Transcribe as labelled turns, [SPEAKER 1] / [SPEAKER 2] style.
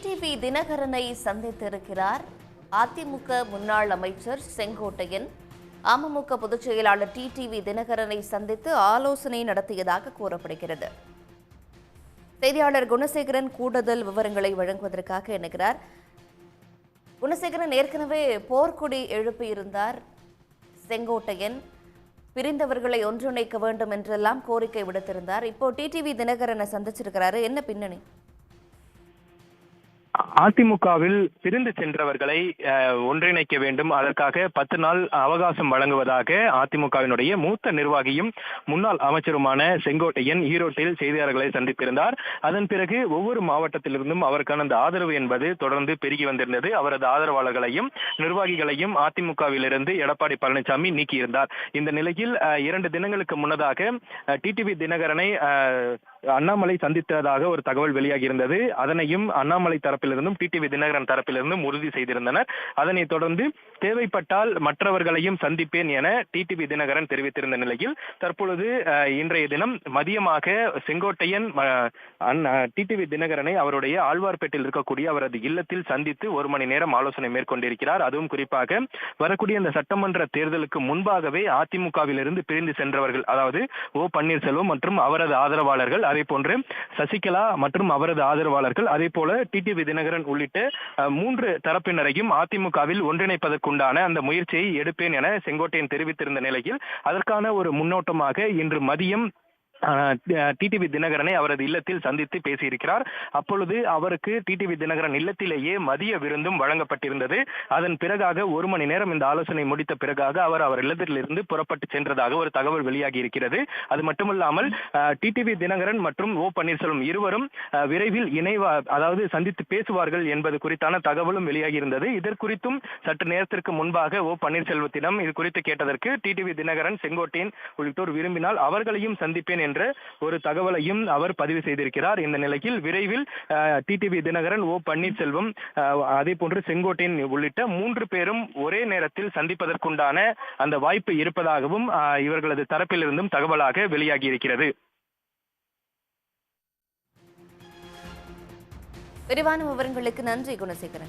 [SPEAKER 1] TTV தினகரனை சந்தித்திருக்கிறார் அதிமுக முன்னாள் அமைச்சர் செங்கோட்டையன். அமமுக பொதுச் செயலாளர் டிடிவி தினகரனை சந்தித்து ஆலோசனை நடத்தியதாக கூறப்படுகிறது. செய்தியாளர் குணசேகரன் கூடுதல் விவரங்களை வழங்குவதற்காக இணைகிறார். குணசேகரன், ஏற்கனவே போர்க்கொடி எழுப்பியிருந்தார் செங்கோட்டையன். பிரிந்தவர்களை ஒன்றிணைக்க வேண்டும் என்றெல்லாம் கோரிக்கை விடுத்திருந்தார். இப்போ டிடிவி தினகரனை சந்திச்சிருக்கிறாரு. என்ன பின்னணி?
[SPEAKER 2] அதிமுகவில் பிரிந்து சென்றவர்களை ஒன்றிணைக்க வேண்டும், அதற்காக 10 நாள் அவகாசம் வழங்குவதாக அதிமுகவினுடைய மூத்த நிர்வாகியும் முன்னாள் அமைச்சருமான செங்கோட்டையன் ஈரோட்டில் செய்தியாளர்களை சந்தித்திருந்தார். அதன் பிறகு ஒவ்வொரு மாவட்டத்திலிருந்தும் அவருக்கான அந்த ஆதரவு என்பது தொடர்ந்து பெருகி வந்திருந்தது. அவரது ஆதரவாளர்களையும் நிர்வாகிகளையும் அதிமுகவிலிருந்து எடப்பாடி பழனிசாமி நீக்கியிருந்தார். இந்த நிலையில் 2 தினங்களுக்கு முன்னதாக டிடிவி தினகரனை அண்ணாமலை சந்தித்ததாக ஒரு தகவல் வெளியாகி இருந்தது. அதனையும் அண்ணாமலை தரப்பிலிருந்தும் டிடிவி தினகரன் தரப்பிலிருந்தும் உறுதி செய்திருந்தனர். அதனைத் தொடர்ந்து தேவைப்பட்டால் மற்றவர்களையும் சந்திப்பேன் என டிடிவி தினகரன் தெரிவித்திருந்த நிலையில் தற்பொழுது இன்றைய தினம் மதியமாக செங்கோட்டையன் டிடிவி தினகரனை அவருடைய ஆழ்வார்பேட்டையில் இருக்கக்கூடிய அவரது இல்லத்தில் சந்தித்து 1 மணி நேரம் ஆலோசனை மேற்கொண்டிருக்கிறார். அதுவும் குறிப்பாக வரக்கூடிய இந்த சட்டமன்ற தேர்தலுக்கு முன்பாகவே அதிமுகவிலிருந்து பிரிந்து சென்றவர்கள், அதாவது ஓ பன்னீர்செல்வம் மற்றும் அவரது ஆதரவாளர்கள், அதே போன்று சசிகலா மற்றும் அவரது ஆதரவாளர்கள், அதே போல டிடிவி தினகரன் உள்ளிட்ட 3 தரப்பினரையும் அதிமுகவில் ஒன்றிணைப்பதற்குண்டான அந்த முயற்சியை எடுப்பேன் என செங்கோட்டையன் தெரிவித்திருந்த நிலையில் அதற்கான ஒரு முன்னோட்டமாக இன்று மதியம் டிடிவி தினகரனை அவரது இல்லத்தில் சந்தித்து பேசியிருக்கிறார். அப்பொழுது அவருக்கு டிடிவி தினகரன் இல்லத்திலேயே மதிய விருந்தும் வழங்கப்பட்டிருந்தது. அதன் பிறகாக 1 மணி நேரம் இந்த ஆலோசனை முடித்த பிறகாக அவர் இல்லத்திலிருந்து புறப்பட்டு சென்றதாக ஒரு தகவல் வெளியாகி இருக்கிறது. அது மட்டுமல்லாமல் டிடிவி தினகரன் மற்றும் ஓ பன்னீர்செல்வம் இருவரும் விரைவில் அதாவது சந்தித்து பேசுவார்கள் என்பது குறித்தான தகவலும் வெளியாகி இருந்தது. இதற்குறித்தும் சற்று நேரத்திற்கு முன்பாக ஓ பன்னீர்செல்வத்திடம் இது குறித்து கேட்டதற்கு டிடிவி தினகரன், செங்கோட்டையன் உள்ளிட்டோர் விரும்பினால் அவர்களையும் சந்திப்பேன் என்ற ஒரு தகவலையும் அவர் பதிவு செய்திருக்கிறார். இந்த நிலையில் விரைவில் டிடிவி தினகரன், ஓ பன்னீர்செல்வம், அதே போன்று செங்கோட்டையன் உள்ளிட்ட 3 பேரும் ஒரே நேரத்தில் சந்திப்பதற்குண்டான அந்த வாய்ப்பு இருப்பதாகவும் இவர்களது தரப்பிலிருந்தும் தகவலாக வெளியாகி இருக்கிறது.
[SPEAKER 1] விரிவான விவரங்களுக்கு நன்றி குணசேகரன்.